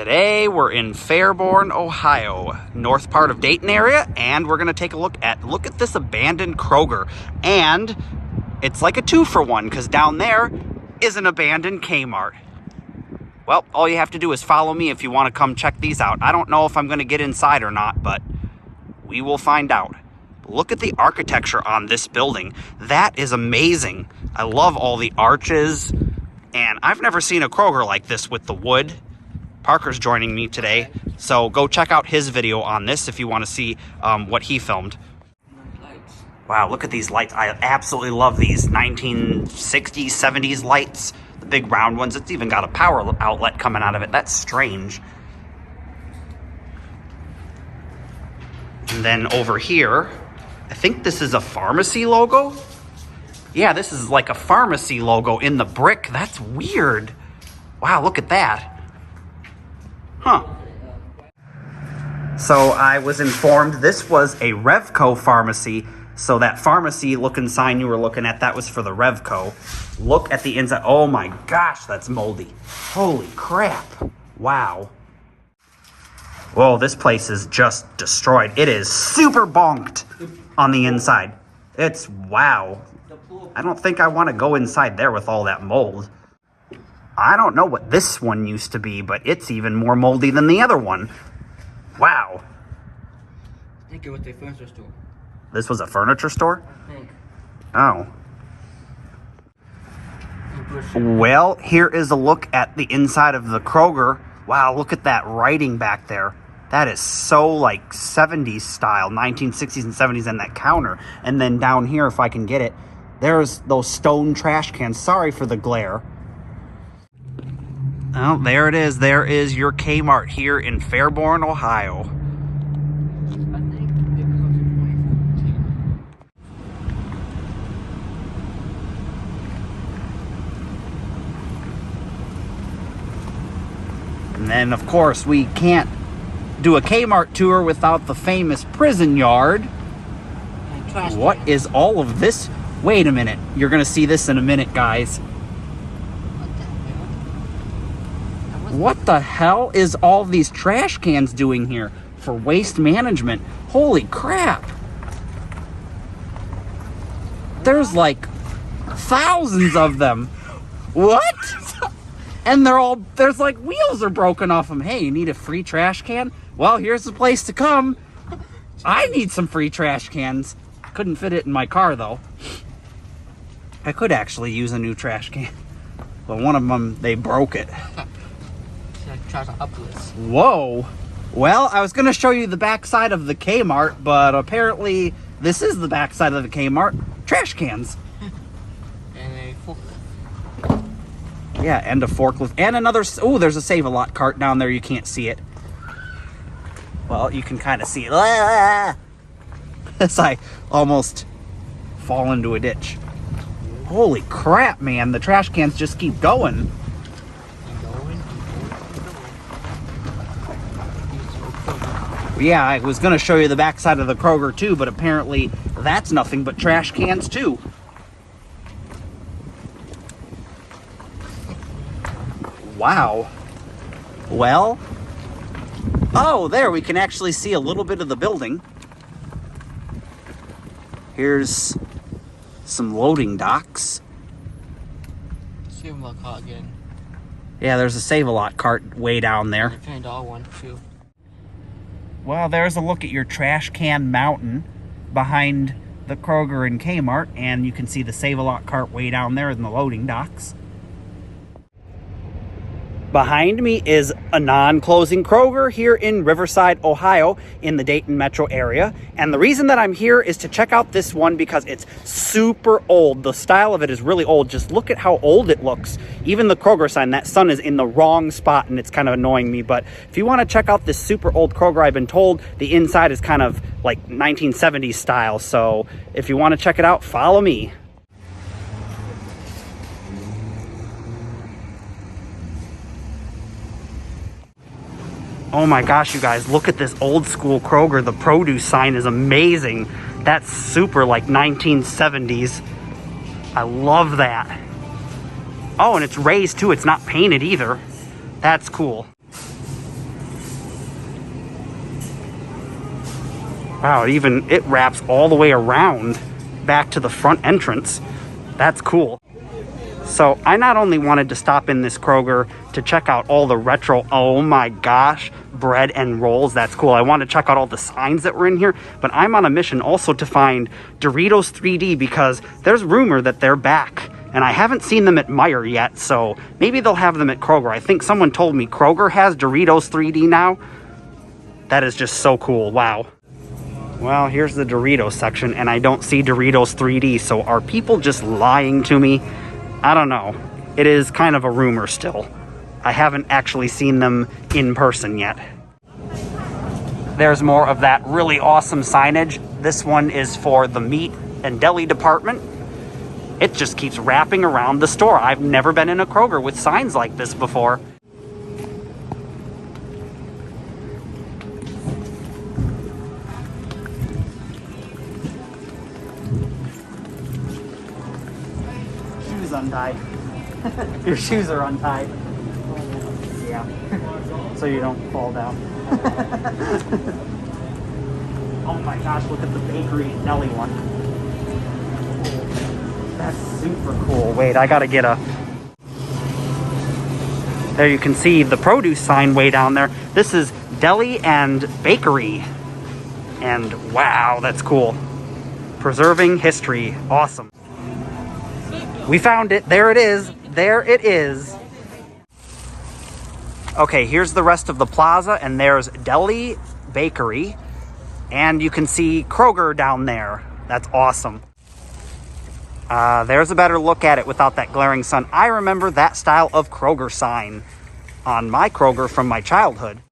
Today we're in Fairborn, Ohio, north part of Dayton area, and we're gonna take a look at this abandoned Kroger. And it's like a 2-for-1 because down there is an abandoned Kmart. Well, all you have to do is follow me if you want to come check these out. I don't know if I'm gonna get inside or not, but we will find out. Look at the architecture on this building. That is amazing. I love all the arches, and I've never seen a Kroger like this with the wood. Parker's joining me today, so go check out his video on this if you want to see what he filmed. Wow, look at these lights. I absolutely love these 1960s, 70s lights, the big round ones. It's even got a power outlet coming out of it. That's strange. And then over here, I think this is a pharmacy logo. Yeah, this is like a pharmacy logo in the brick. That's weird. Wow, look at that. Huh. So I was informed this was a Revco pharmacy. So that pharmacy looking sign you were looking at, that was for the Revco. Look at the inside. Oh my gosh, that's moldy. Holy crap. Wow. Whoa, this place is just destroyed. It is super bonked on the inside. It's wow. I don't think I want to go inside there with all that mold. I don't know what this one used to be, but it's even more moldy than the other one. Wow. I think it was a furniture store. This was a furniture store? I think. Oh. Well, here is a look at the inside of the Kroger. Wow, look at that writing back there. That is so like 70s style, 1960s and 70s, and that counter. And then down here, if I can get it, there's those stone trash cans. Sorry for the glare. Oh, there it is. There is your Kmart here in Fairborn, Ohio. I think it was in 2014. And then, of course, we can't do a Kmart tour without the famous prison yard. What is all of this? Wait a minute. You're going to see this in a minute, guys. What the hell is all these trash cans doing here for waste management? Holy crap. There's like thousands of them. What? And there's like wheels are broken off them. Hey, you need a free trash can? Well, here's the place to come. I need some free trash cans. Couldn't fit it in my car though. I could actually use a new trash can. But one of them, they broke it. Whoa. Well, I was going to show you the backside of the Kmart, but apparently this is the backside of the Kmart. Trash cans. And a forklift. Yeah, and a forklift. And another... Oh, there's a Save-A-Lot cart down there. You can't see it. Well, you can kind of see it. As I almost fall into a ditch. Holy crap, man. The trash cans just keep going. Yeah, I was going to show you the backside of the Kroger too, but apparently that's nothing but trash cans too. Wow. Well, oh, there, we can actually see a little bit of the building. Here's some loading docks. Save-A-Lot cart again. Yeah, there's a Save-A-Lot cart way down there. And a $20 one too. Well, there's a look at your trash can mountain behind the Kroger and Kmart, and you can see the Save-A-Lot cart way down there in the loading docks. Behind me is a non-closing Kroger here in Riverside, Ohio, in the Dayton metro area. And the reason that I'm here is to check out this one because it's super old. The style of it is really old. Just look at how old it looks. Even the Kroger sign, that sun is in the wrong spot and it's kind of annoying me. But if you want to check out this super old Kroger, I've been told the inside is kind of like 1970s style. So if you want to check it out, follow me. Oh my gosh, you guys, look at this old school Kroger. The produce sign is amazing. That's super like 1970s. I love that. Oh, and it's raised too. It's not painted either. That's cool. Wow, it wraps all the way around back to the front entrance. That's cool. So I not only wanted to stop in this Kroger to check out all the retro, oh my gosh, bread and rolls. That's cool. I wanted to check out all the signs that were in here, but I'm on a mission also to find Doritos 3D because there's rumor that they're back. And I haven't seen them at Meijer yet, so maybe they'll have them at Kroger. I think someone told me Kroger has Doritos 3D now. That is just so cool. Wow. Well, here's the Doritos section, and I don't see Doritos 3D, so are people just lying to me? I don't know. It is kind of a rumor still. I haven't actually seen them in person yet. There's more of that really awesome signage. This one is for the meat and deli department. It just keeps wrapping around the store. I've never been in a Kroger with signs like this before. Shoes untied. Your shoes are untied. Yeah. So you don't fall down. Oh my gosh, look at the bakery and deli one. That's super cool. Wait, I gotta get a... There you can see the produce sign way down there. This is deli and bakery. And wow, that's cool. Preserving history. Awesome. We found it. There it is. There it is. Okay, here's the rest of the plaza, and there's deli, bakery, and you can see Kroger down there. That's awesome. There's a better look at it without that glaring sun. I remember that style of Kroger sign on my Kroger from my childhood.